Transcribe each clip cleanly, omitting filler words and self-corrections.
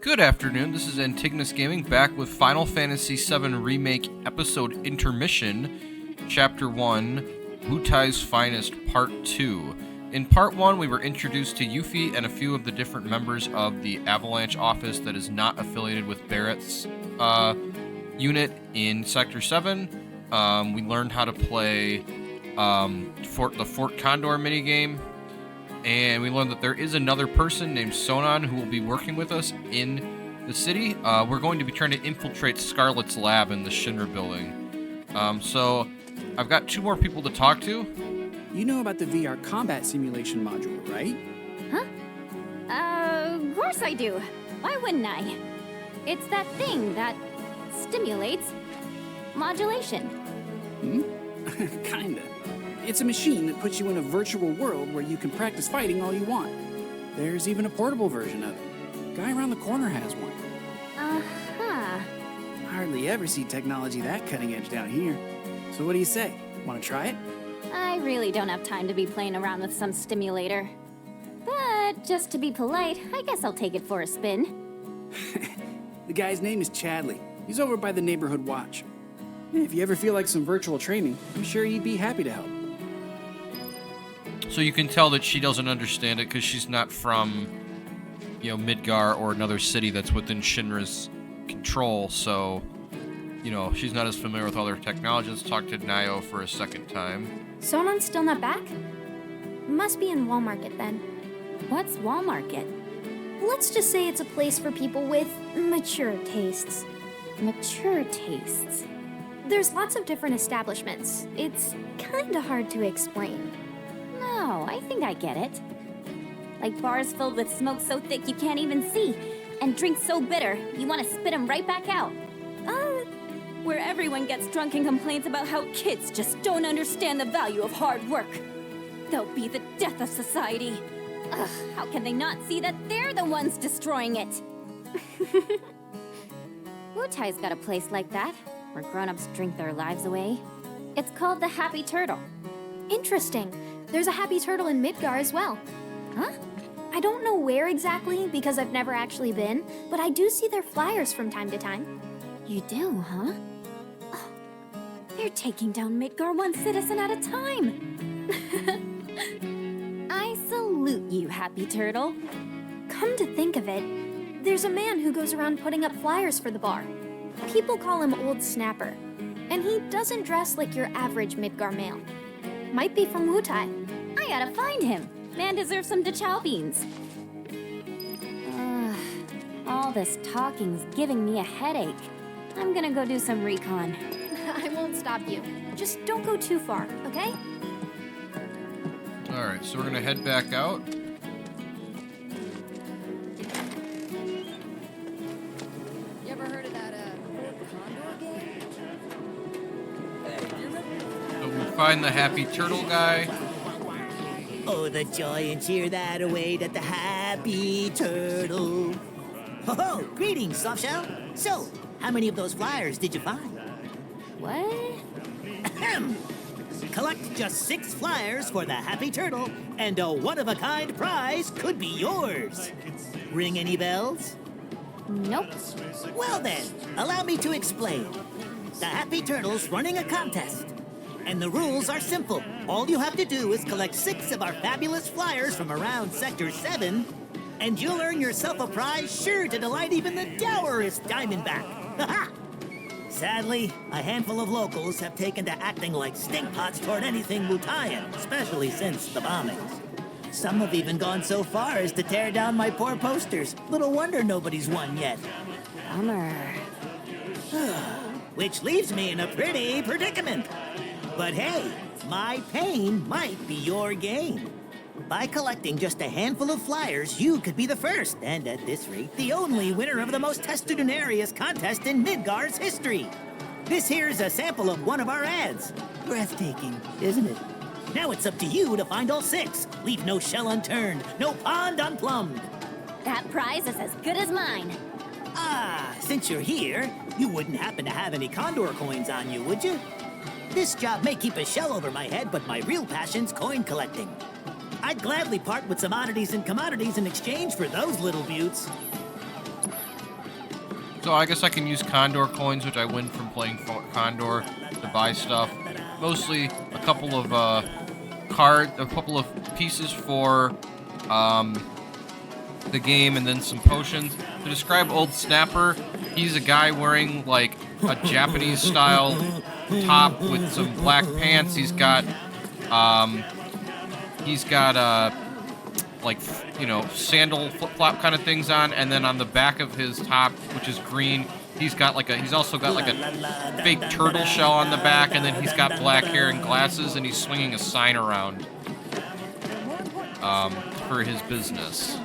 Good afternoon, this is Antigonus Gaming back with Final Fantasy VII Remake Episode Intermission, Chapter 1, Wutai's Finest, Part 2. In Part 1, we were introduced to Yuffie and a few of the different members of the Avalanche office that is not affiliated with Barret's unit in Sector 7. We learned how to play the Fort Condor minigame. And we learned that there is another person named Sonon who will be working with us in the city. We're going to be trying to infiltrate Scarlet's lab in the Shinra building. So I've got two more people to talk to. You know about the VR combat simulation module, right? Huh? Of course I do. Why wouldn't I? It's that thing that stimulates modulation. Kinda. It's a machine that puts you in a virtual world where you can practice fighting all you want. There's even a portable version of it. Guy around the corner has one. Uh-huh. Hardly ever see technology that cutting edge down here. So what do you say? Want to try it? I really don't have time to be playing around with some stimulator. But just to be polite, I guess I'll take it for a spin. The guy's name is Chadley. He's over by the neighborhood watch. If you ever feel like some virtual training, I'm sure he'd be happy to help. So you can tell that she doesn't understand it because she's not from, Midgar or another city that's within Shinra's control. So, she's not as familiar with all their technology. Let's talk to Nayo for a second time. Sonon's still not back? Must be in Wall Market then. What's Wall Market? Let's just say it's a place for people with mature tastes. Mature tastes. There's lots of different establishments. It's kinda hard to explain. No, I think I get it. Like bars filled with smoke so thick you can't even see, and drinks so bitter you want to spit them right back out. Where everyone gets drunk and complains about how kids just don't understand the value of hard work. They'll be the death of society. Ugh, how can they not see that they're the ones destroying it? Wutai's got a place like that, where grown-ups drink their lives away. It's called the Happy Turtle. Interesting. There's a Happy Turtle in Midgar as well. Huh? I don't know where exactly because I've never actually been, but I do see their flyers from time to time. You do, huh? Oh, they're taking down Midgar one citizen at a time. I salute you, Happy Turtle. Come to think of it, there's a man who goes around putting up flyers for the bar. People call him Old Snapper, and he doesn't dress like your average Midgar male. Might be from Wutai. I gotta find him. Man deserves some Dachau beans. All this talking's giving me a headache. I'm gonna go do some recon. I won't stop you. Just don't go too far, okay? Alright, so we're going to head back out. You ever heard of that Condor game? So we find the Happy Turtle guy. Oh, the joy and cheer that await at the Happy Turtle. Ho-ho! Greetings, Softshell. So, how many of those flyers did you find? What? Ahem! Collect just 6 flyers for the Happy Turtle, and a one-of-a-kind prize could be yours. Ring any bells? Nope. Well then, allow me to explain. The Happy Turtle's running a contest. And the rules are simple. All you have to do is collect 6 of our fabulous flyers from around Sector 7, and you'll earn yourself a prize sure to delight even the dourest Diamondback. Ha-ha! Sadly, a handful of locals have taken to acting like stinkpots toward anything Wutaian, especially since the bombings. Some have even gone so far as to tear down my poor posters. Little wonder nobody's won yet. Bummer. Which leaves me in a pretty predicament. But hey, my pain might be your gain. By collecting just a handful of flyers, you could be the first, and at this rate, the only winner of the most testudinarious contest in Midgar's history. This here's a sample of one of our ads. Breathtaking, isn't it? Now it's up to you to find all 6. Leave no shell unturned, no pond unplumbed. That prize is as good as mine. Ah, since you're here, you wouldn't happen to have any Condor coins on you, would you? This job may keep a shell over my head, but my real passion's coin collecting. I'd gladly part with some oddities and commodities in exchange for those little beauts. So I guess I can use Condor coins, which I win from playing Condor, to buy stuff. Mostly a couple of a couple of pieces for the game, and then some potions. To describe Old Snapper, he's a guy wearing like a Japanese style top with some black pants. He's got like, you know, sandal flip-flop kind of things on, and then on the back of his top, which is green, he's also got like a fake turtle shell on the back, and then he's got black hair and glasses, and he's swinging a sign around for his business.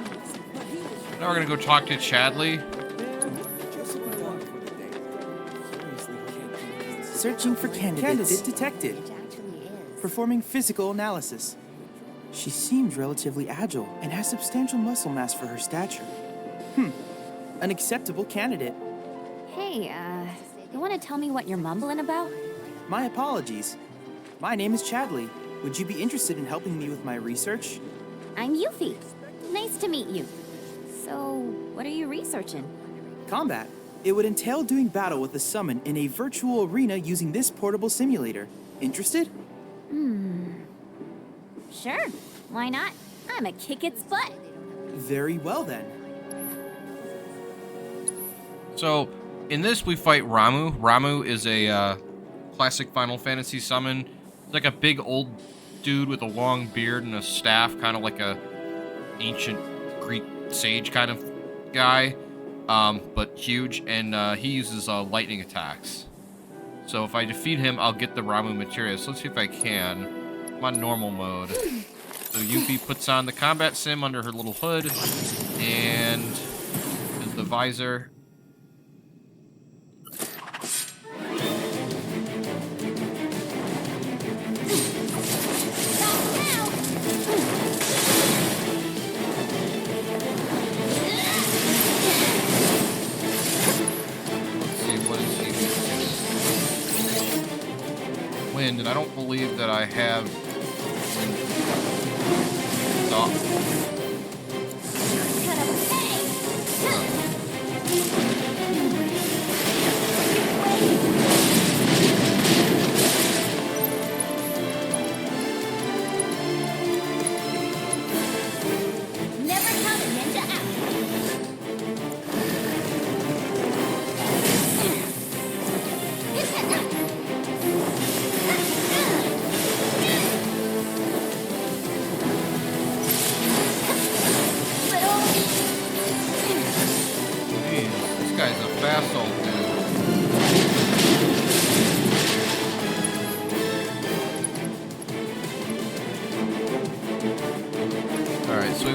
Now we're gonna go talk to Chadley. Searching for candidate detected. Performing physical analysis. She seems relatively agile and has substantial muscle mass for her stature. An acceptable candidate. Hey, you want to tell me what you're mumbling about? My apologies. My name is Chadley. Would you be interested in helping me with my research? I'm Yuffie. Nice to meet you. So, what are you researching? Combat. It would entail doing battle with a summon in a virtual arena using this portable simulator. Interested? Sure. Why not? I'm a kick its butt. Very well then. So, in this we fight Ramuh. Ramuh is a classic Final Fantasy summon. It's like a big old dude with a long beard and a staff, kind of like a ancient Greek sage kind of guy, but huge, and he uses lightning attacks. So if I defeat him, I'll get the Ramuh materia. So let's see if I can. I'm on normal mode. So Yuffie puts on the combat sim under her little hood, and the visor. And I don't believe that I have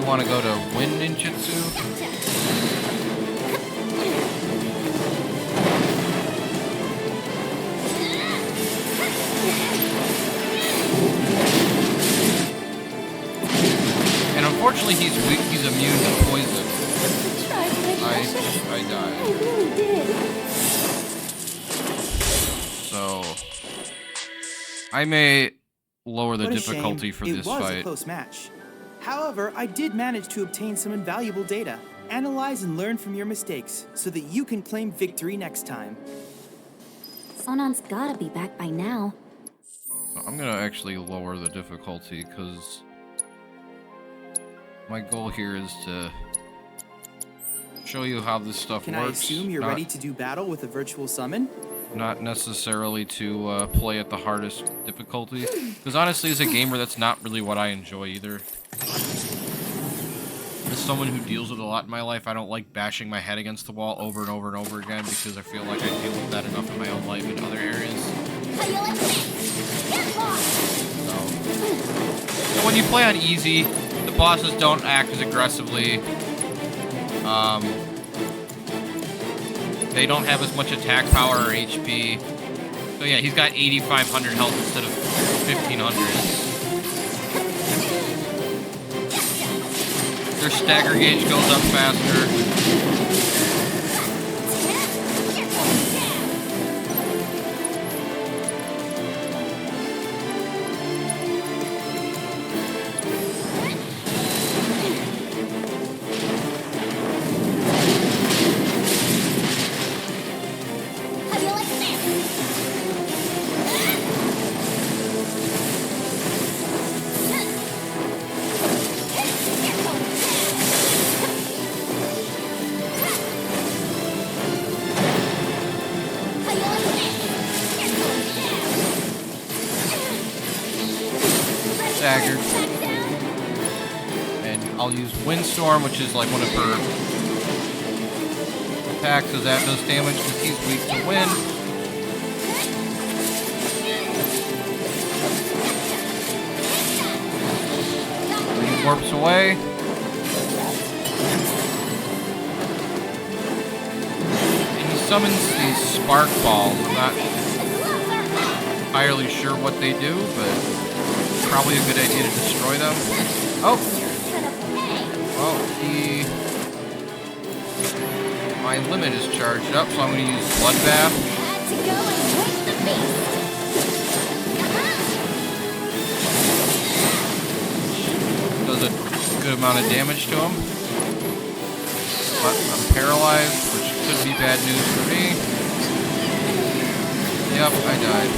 want to go to Wind Ninjutsu. And unfortunately, he's weak. He's immune to poison. I died. I really did. So I may lower the What a difficulty shame. for this It was fight. a close match. However, I did manage to obtain some invaluable data. Analyze and learn from your mistakes so that you can claim victory next time. Sonon's gotta be back by now. I'm gonna actually lower the difficulty because my goal here is to show you how this stuff Can works. I assume you're ready to do battle with a virtual summon? Not necessarily to play at the hardest difficulty, because honestly, as a gamer, that's not really what I enjoy either. As someone who deals with a lot in my life, I don't like bashing my head against the wall over and over and over again, because I feel like I deal with that enough in my own life in other areas. So when you play on easy, the bosses don't act as aggressively. They don't have as much attack power or HP. So yeah, he's got 8,500 health instead of 1,500. Their stagger gauge goes up faster. Rainstorm, which is like one of her attacks, so that does damage because he's weak to wind. He warps away. And he summons these spark balls. I'm not entirely sure what they do, but probably a good idea to destroy them. Oh! Well, my limit is charged up, so I'm going to use Bloodbath. Does a good amount of damage to him. But I'm paralyzed, which could be bad news for me. Yep, I died.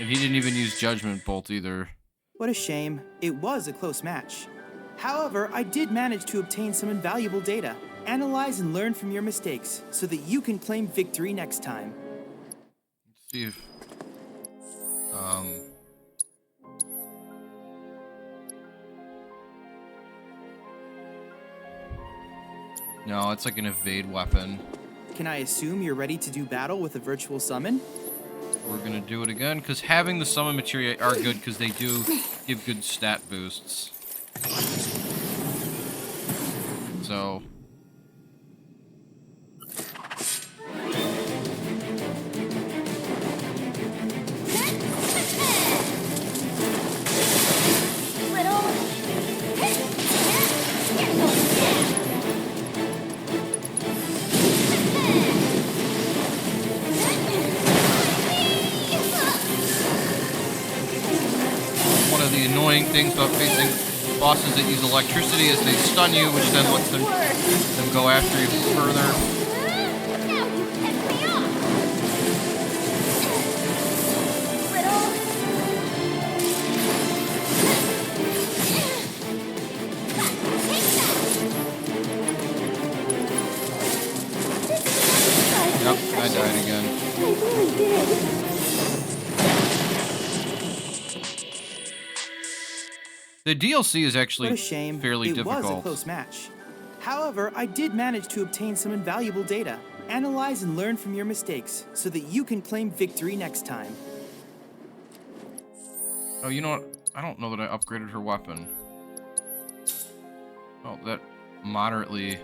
And he didn't even use Judgment Bolt either. What a shame. It was a close match. However, I did manage to obtain some invaluable data. Analyze and learn from your mistakes so that you can claim victory next time. Let's see if... No, it's like an evade weapon. Can I assume you're ready to do battle with a virtual summon? We're gonna do it again, because having the summon materia are good, because they do give good stat boosts. So... annoying things about facing bosses that use electricity is they stun you, which then lets them go after you further. Yep, I died again. I really did. The DLC is actually What a shame. fairly difficult. It was a close match. However, I did manage to obtain some invaluable data. Analyze and learn from your mistakes so that you can claim victory next time. Oh, you know what? I don't know that I upgraded her weapon. Oh, that moderately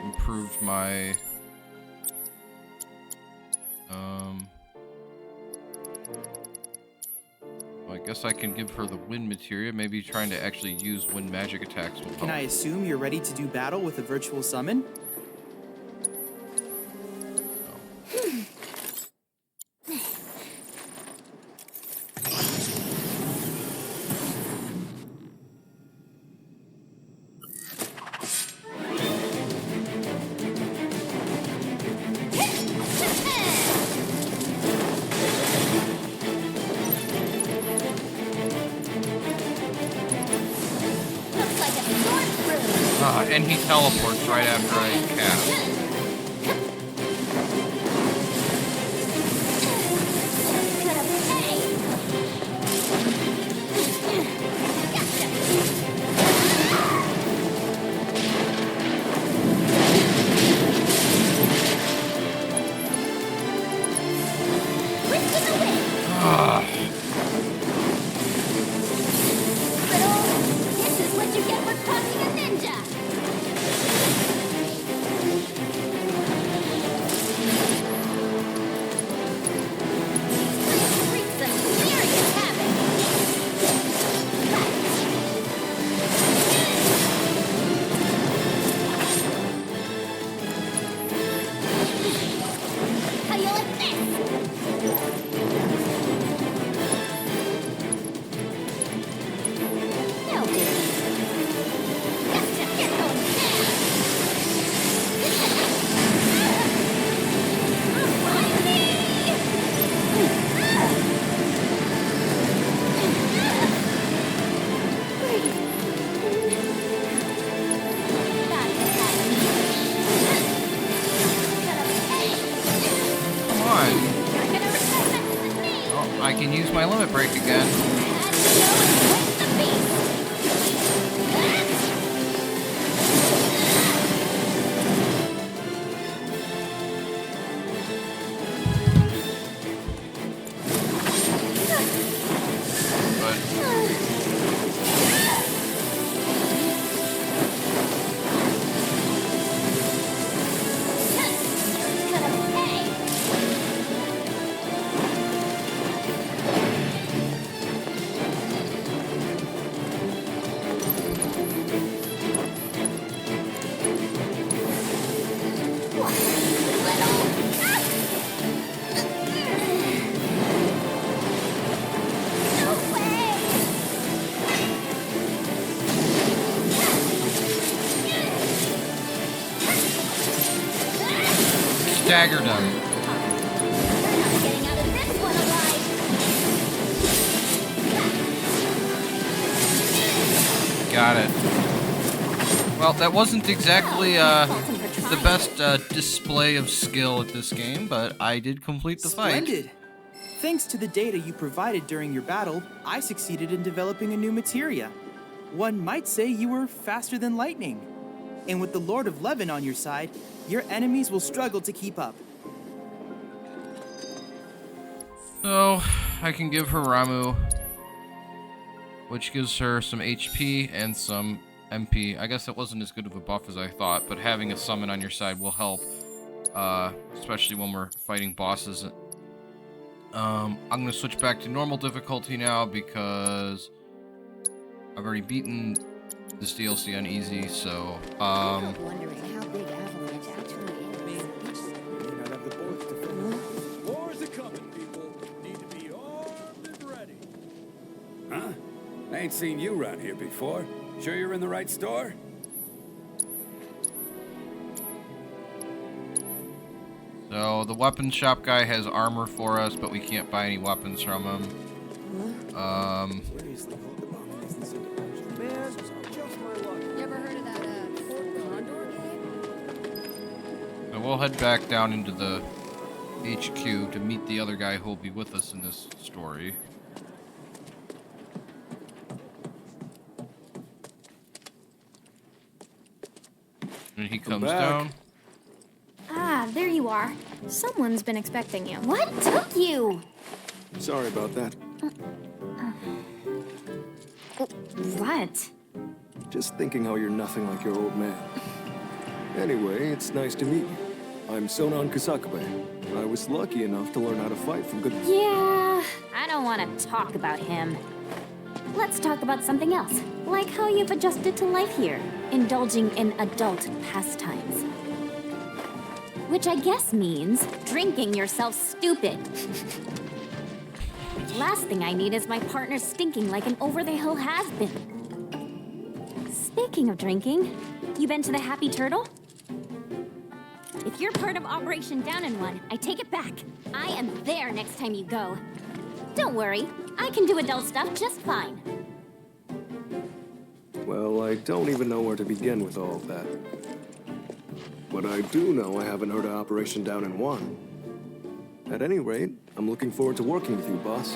improved my... Well, I guess I can give her the wind materia. Maybe trying to actually use wind magic attacks will help. Can I assume you're ready to do battle with a virtual summon? And he teleports right after I cast. staggered him. You're not getting out of this one alive. Got it. Well, that wasn't exactly the best display of skill at this game, but I did complete the fight. Splendid! Thanks to the data you provided during your battle, I succeeded in developing a new materia. One might say you were faster than lightning. And with the Lord of Levin on your side, your enemies will struggle to keep up. So, I can give her Ramuh, which gives her some HP and some MP. I guess it wasn't as good of a buff as I thought, but having a summon on your side will help, especially when we're fighting bosses. I'm going to switch back to normal difficulty now because I've already beaten this DLC on easy, so, Wondering how big Avalanche actually is. Wars are coming, people. Need to be armed and ready. Huh? I ain't seen you around here before. Sure you're in the right store? So, the weapon shop guy has armor for us, but we can't buy any weapons from him. You ever heard of that Fort Condor game? So we'll head back down into the HQ to meet the other guy who will be with us in this story. And he comes down. Ah, there you are. Someone's been expecting you. What took you? Sorry about that. What? Just thinking how you're nothing like your old man. Anyway, it's nice to meet you. I'm Sonon Kusakabe. I was lucky enough to learn how to fight from good... Yeah, I don't want to talk about him. Let's talk about something else, like how you've adjusted to life here, indulging in adult pastimes. Which I guess means drinking yourself stupid. Last thing I need is my partner stinking like an over-the-hill has-been. Speaking of drinking, you been to the Happy Turtle? If you're part of Operation Down in One, I take it back. I am there next time you go. Don't worry, I can do adult stuff just fine. Well, I don't even know where to begin with all of that. But I do know I haven't heard of Operation Down in One. At any rate, I'm looking forward to working with you, boss.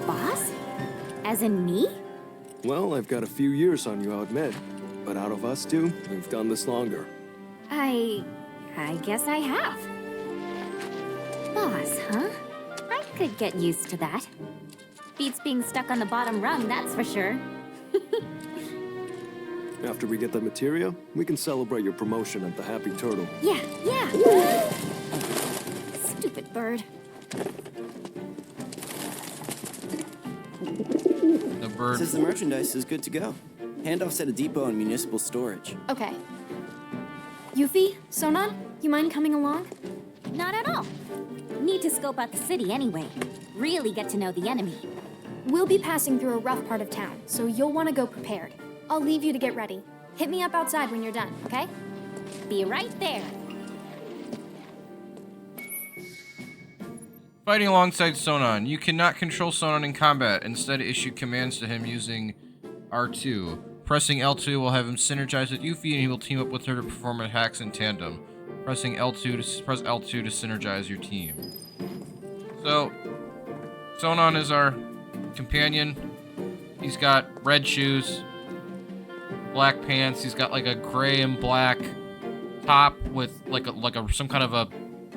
Boss? As in me? Well, I've got a few years on you, I'll admit. But out of us two, we've done this longer. I guess I have. Boss, huh? I could get used to that. Beats being stuck on the bottom rung, that's for sure. After we get the materia, we can celebrate your promotion at the Happy Turtle. Yeah. Stupid bird. The bird. Says the merchandise is good to go. Handoffs at a depot and municipal storage. Okay. Yuffie, Sonon, you mind coming along? Not at all. Need to scope out the city anyway. Really get to know the enemy. We'll be passing through a rough part of town, so you'll want to go prepared. I'll leave you to get ready. Hit me up outside when you're done, okay? Be right there. Fighting alongside Sonon. You cannot control Sonon in combat. Instead, issue commands to him using R2. Pressing L2 will have him synergize with Yuffie, and he will team up with her to perform attacks in tandem. Press L2 to synergize your team. So, Sonon is our companion. He's got red shoes, black pants. He's got like a gray and black top with like some kind of a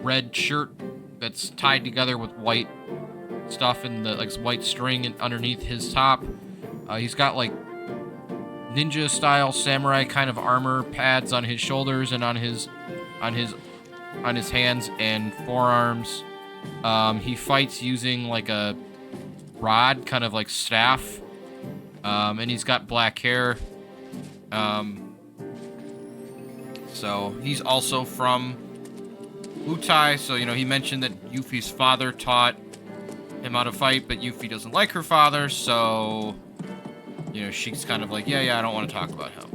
red shirt that's tied together with white stuff and the like white string underneath his top. He's got like ninja style samurai kind of armor pads on his shoulders and on his hands and forearms. He fights using like a rod, kind of like staff, and he's got black hair. So he's also from Wutai, so, you know, he mentioned that Yuffie's father taught him how to fight, but Yuffie doesn't like her father, so, you know, she's kind of like, yeah, I don't want to talk about him.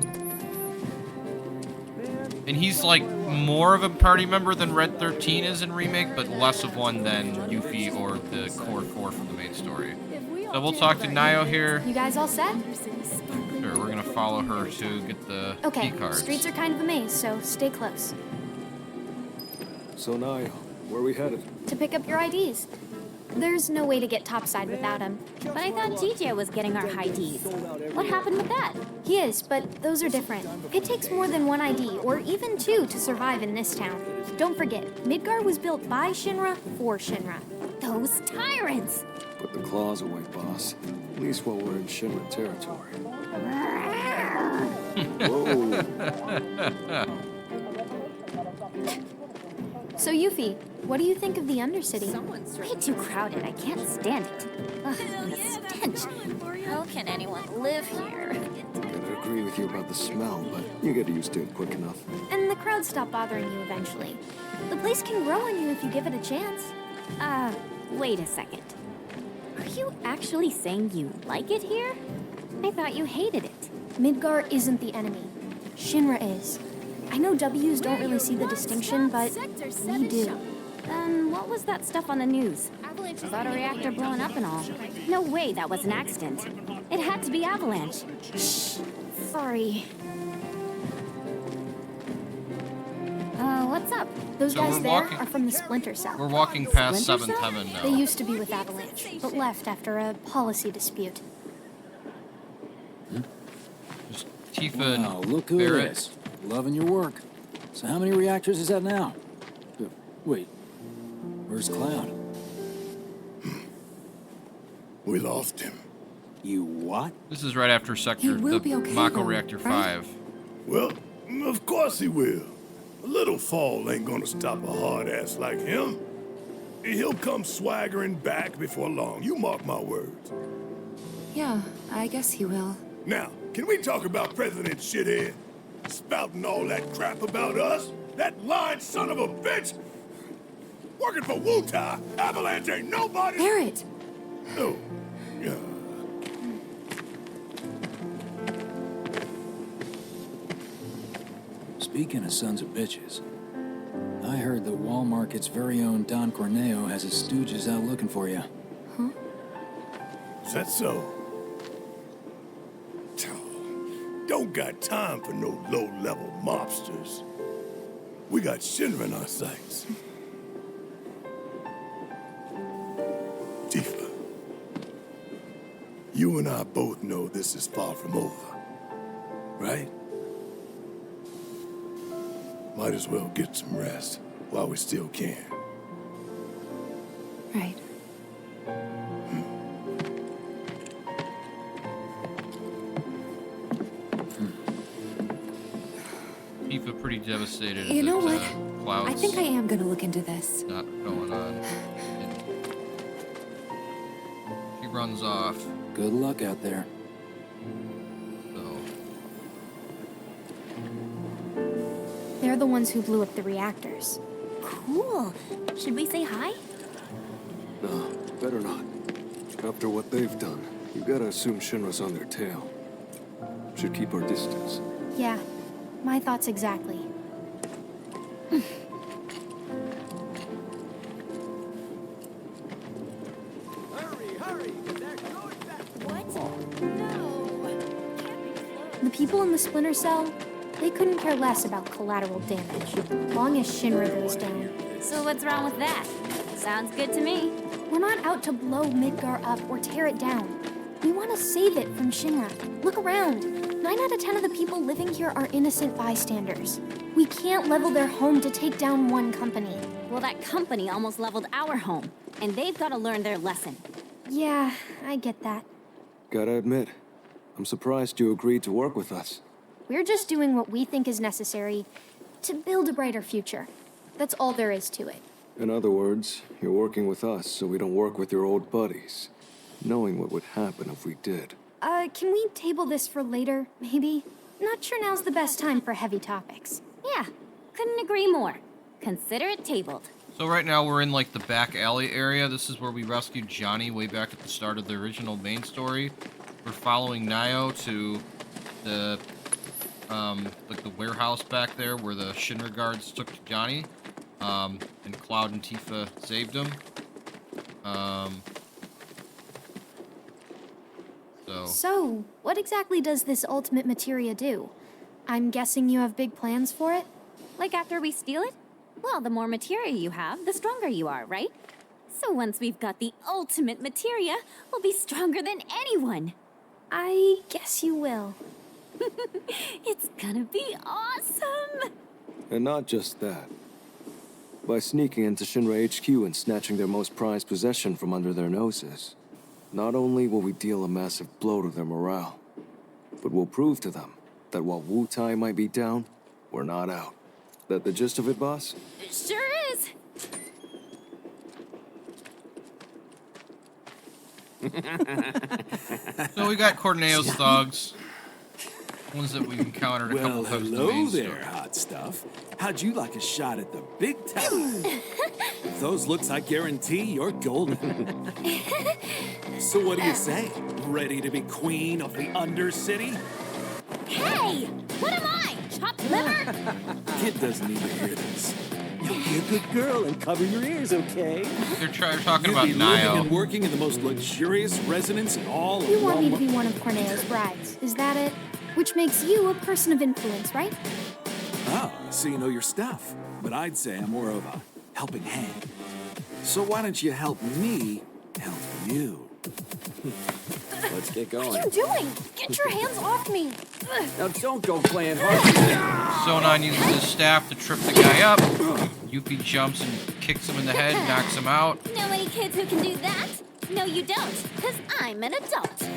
And he's like more of a party member than Red 13 is in Remake, but less of one than Yuffie or the core 4 from the main story. So we'll talk to Nayo here. You guys all set? Sure, we're gonna follow her to get the Okay, key cards. streets are kind of a maze, so stay close. So Nayo, where are we headed? To pick up your IDs. There's no way to get topside without him. But I thought GJ was getting our high Ds. What happened with that? He is, but those are different. It takes more than one ID, or even two, to survive in this town. Don't forget, Midgar was built by Shinra for Shinra. Those tyrants! Put the claws away, boss. At least while we're in Shinra territory. Whoa. So Yuffie, what do you think of the Undercity? Way too crowded. I can't stand it. Ugh, the stench. How can anyone live here? Gotta agree with you about the smell, but you get used to it quick enough. And the crowd stop bothering you eventually. The place can grow on you if you give it a chance. Wait a second. Are you actually saying you like it here? I thought you hated it. Midgar isn't the enemy. Shinra is. I know W's don't really see the distinction, but we do. Then what was that stuff on the news? About a reactor blowing up and all. No way that was an accident. It had to be Avalanche. Shh. Sorry. What's up? Those So guys we're there walking- are from the Splinter Cell. We're walking past Splinter Seventh Cell? Heaven now. They used to be with Avalanche, but left after a policy dispute. Just Tifa and Wow, look who Barret. it is. Loving your work. So how many reactors is that now? Wait, where's Cloud? We lost him. You what? This is right after Sector, will the be okay, Mako though, Reactor right? 5. Well, of course he will. A little fall ain't gonna stop a hard ass like him. He'll come swaggering back before long. You mark my words. Yeah, I guess he will. Now, can we talk about President Shithead? Spouting all that crap about us? That lying son of a bitch? Working for Wutaian, Avalanche ain't nobody. Barret! Oh, yeah. Speaking of sons of bitches, I heard that Wall Market's very own Don Corneo has his stooges out looking for you. Is that so? Don't got time for no low-level mobsters. We got Shinra in our sights. Tifa, you and I both know this is far from over, right? Might as well get some rest while we still can. Right. Tifa pretty devastated. You know that, what? Cloud's I think I am gonna look into this. not going on. She runs off. Good luck out there. So They're the ones who blew up the reactors. Cool. Should we say hi? No, better not. After what they've done, you gotta assume Shinra's on their tail. Should keep our distance. Yeah, my thoughts exactly. The people in the Splinter Cell, they couldn't care less about collateral damage, long as Shinra goes down. So what's wrong with that? Sounds good to me. We're not out to blow Midgar up or tear it down. We want to save it from Shinra. Look around. 9 out of 10 of the people living here are innocent bystanders. We can't level their home to take down one company. Well, that company almost leveled our home, and they've got to learn their lesson. Yeah, I get that. Gotta admit, I'm surprised you agreed to work with us. We're just doing what we think is necessary to build a brighter future. That's all there is to it. In other words, you're working with us so we don't work with your old buddies, knowing what would happen if we did. Can we table this for later, maybe? Not sure now's the best time for heavy topics. Yeah, couldn't agree more. Consider it tabled. So right now we're in like the back alley area. This is where we rescued Johnny way back at the start of the original main story. We're following Nayo to the like the warehouse back there where the Shinra guards took Johnny, and Cloud and Tifa saved him. So, what exactly does this ultimate materia do? I'm guessing you have big plans for it? Like after we steal it? Well, the more materia you have, the stronger you are, right? So once we've got the ultimate materia, we'll be stronger than anyone. I guess you will. It's gonna be awesome! And not just that. By sneaking into Shinra HQ and snatching their most prized possession from under their noses, not only will we deal a massive blow to their morale, but we'll prove to them that while Wutaian might be down, we're not out. That the gist of it, boss? Sure is! So we got Corneo's thugs. Ones that we've encountered a couple times. Hello there, hot stuff. How'd you like a shot at the big time? With those looks, I guarantee you're golden. So what do you say? Ready to be queen of the Undercity? Hey! What am I? Chopped liver? Kid doesn't need to hear this. You be a good girl and cover your ears, okay? They're talking You'd about be living Nayo. and working in the most luxurious residence in all You of want me to Walmart. be one of Corneo's brides, is that it? Which makes you a person of influence, right? Oh, so you know your stuff. But I'd say I'm more of a helping hand. So why don't you help me help you? Let's get What going. are you doing? Get your hands off me! Now don't go playing hard. Sonon uses his staff to trip the guy up. Yuffie jumps and kicks him in the head, knocks him out. Know any kids who can do that? No, you don't, because I'm an adult.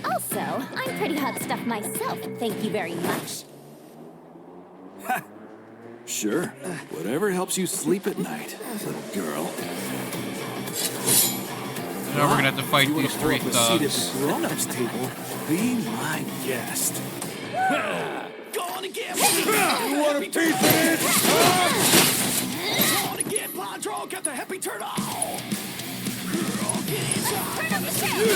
Also, I'm pretty hot stuff myself, thank you very much. Sure. Whatever helps you sleep at night, little girl. Now we're gonna have to fight You wanna these pull three up a seat at thugs. the grown-ups table? Be my guest. Go on again. You want a piece of this? Go on again, Padro. Get the happy turtle. Turn up the sound!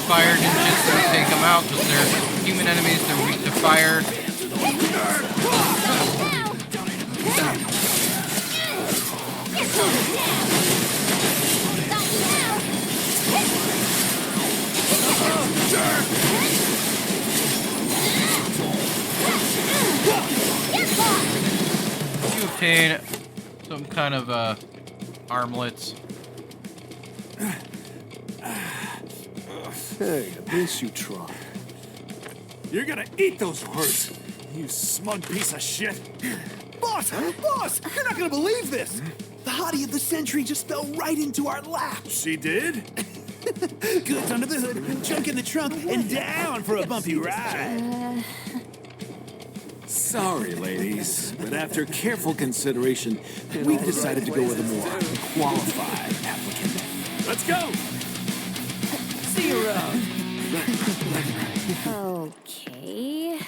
Fire ninjas to take them out because they're human enemies. They're weak to fire. You obtain some kind of armlets. Hey, at least you tried. You're gonna eat those words, you smug piece of shit. Boss! Boss! You're not gonna believe this! The hottie of the century just fell right into our lap. She did? Goods under the hood, junk in the trunk, and down for a bumpy ride. Sorry, ladies, but after careful consideration, we've decided to go with a more qualified applicant. Let's go! See you around. Okay.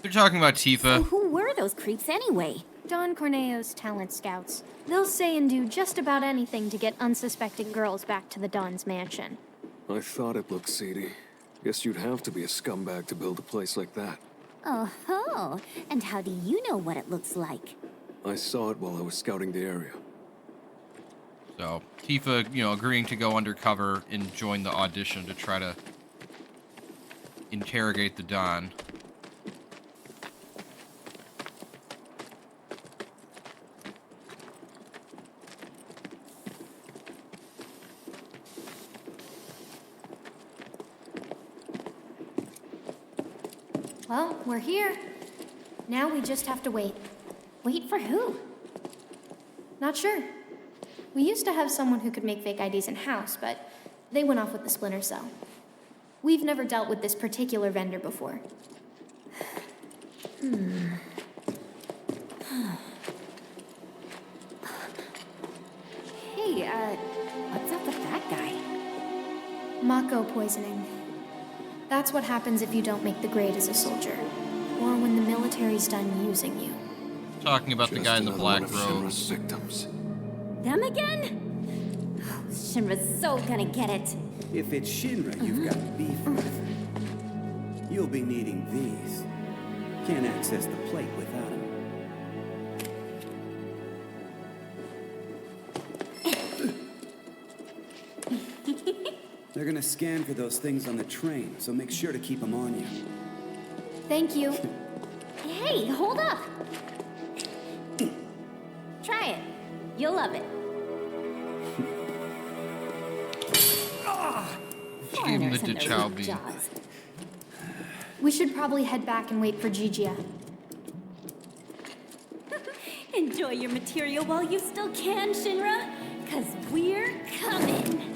They're talking about Tifa. Who were those creeps anyway? Don Corneo's talent scouts. They'll say and do just about anything to get unsuspecting girls back to the Don's mansion. I thought it looked seedy. Guess you'd have to be a scumbag to build a place like that. Oh, and how do you know what it looks like? I saw it while I was scouting the area. So Tifa, agreeing to go undercover and join the audition to try to interrogate the Don. Well, we're here. Now we just have to wait. Wait for who? Not sure. We used to have someone who could make fake IDs in-house, but they went off with the Splinter Cell. We've never dealt with this particular vendor before. Hey, what's up with that guy? Mako poisoning. That's what happens if you don't make the grade as a soldier. or when the military's done using you. Talking about the guy in the black robes. Victims. Them again? Shinra's so gonna get it. If it's Shinra you've got beef with, you'll be needing these. Can't access the plate without them. They're gonna scan for those things on the train, so make sure to keep them on you. Thank you. Hey, hold up! Try it. You'll love it. Give him the Foreigners and their Dachau weak bean. jaws. We should probably head back and wait for Gijia. Enjoy your material while you still can, Shinra, 'cause we're coming.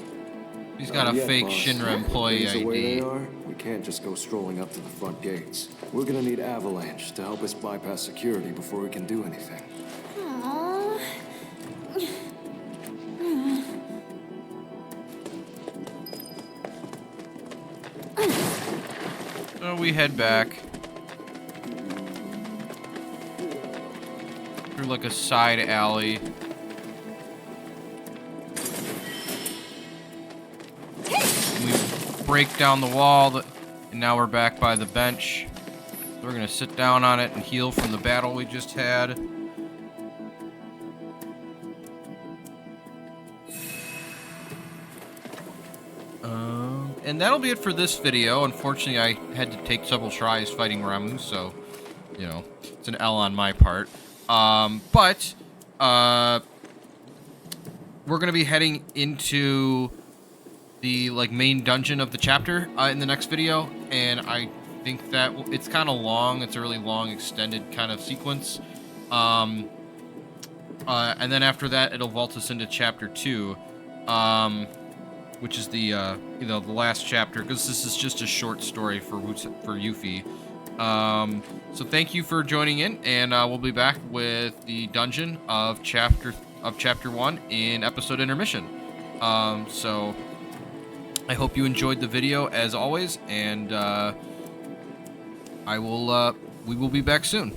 He's got a fake boss. Shinra employee Things the way they ID. are, we can't just go strolling up to the front gates. We're gonna need Avalanche to help us bypass security before we can do anything. Aww. So we head back through like a side alley. We break down the wall, and now we're back by the bench. So we're gonna sit down on it and heal from the battle we just had. And that'll be it for this video. Unfortunately, I had to take several tries fighting Ramuh, so, you know, it's an L on my part. But we're going to be heading into the, like, main dungeon of the chapter in the next video, and I think that it's kind of long. It's a really long, extended kind of sequence. And then after that, it'll vault us into Chapter 2. Which is the you know, the last chapter, because this is just a short story for Yuffie. So thank you for joining in, and we'll be back with the dungeon of chapter 1 in episode Intermission. So I hope you enjoyed the video as always, and we will be back soon.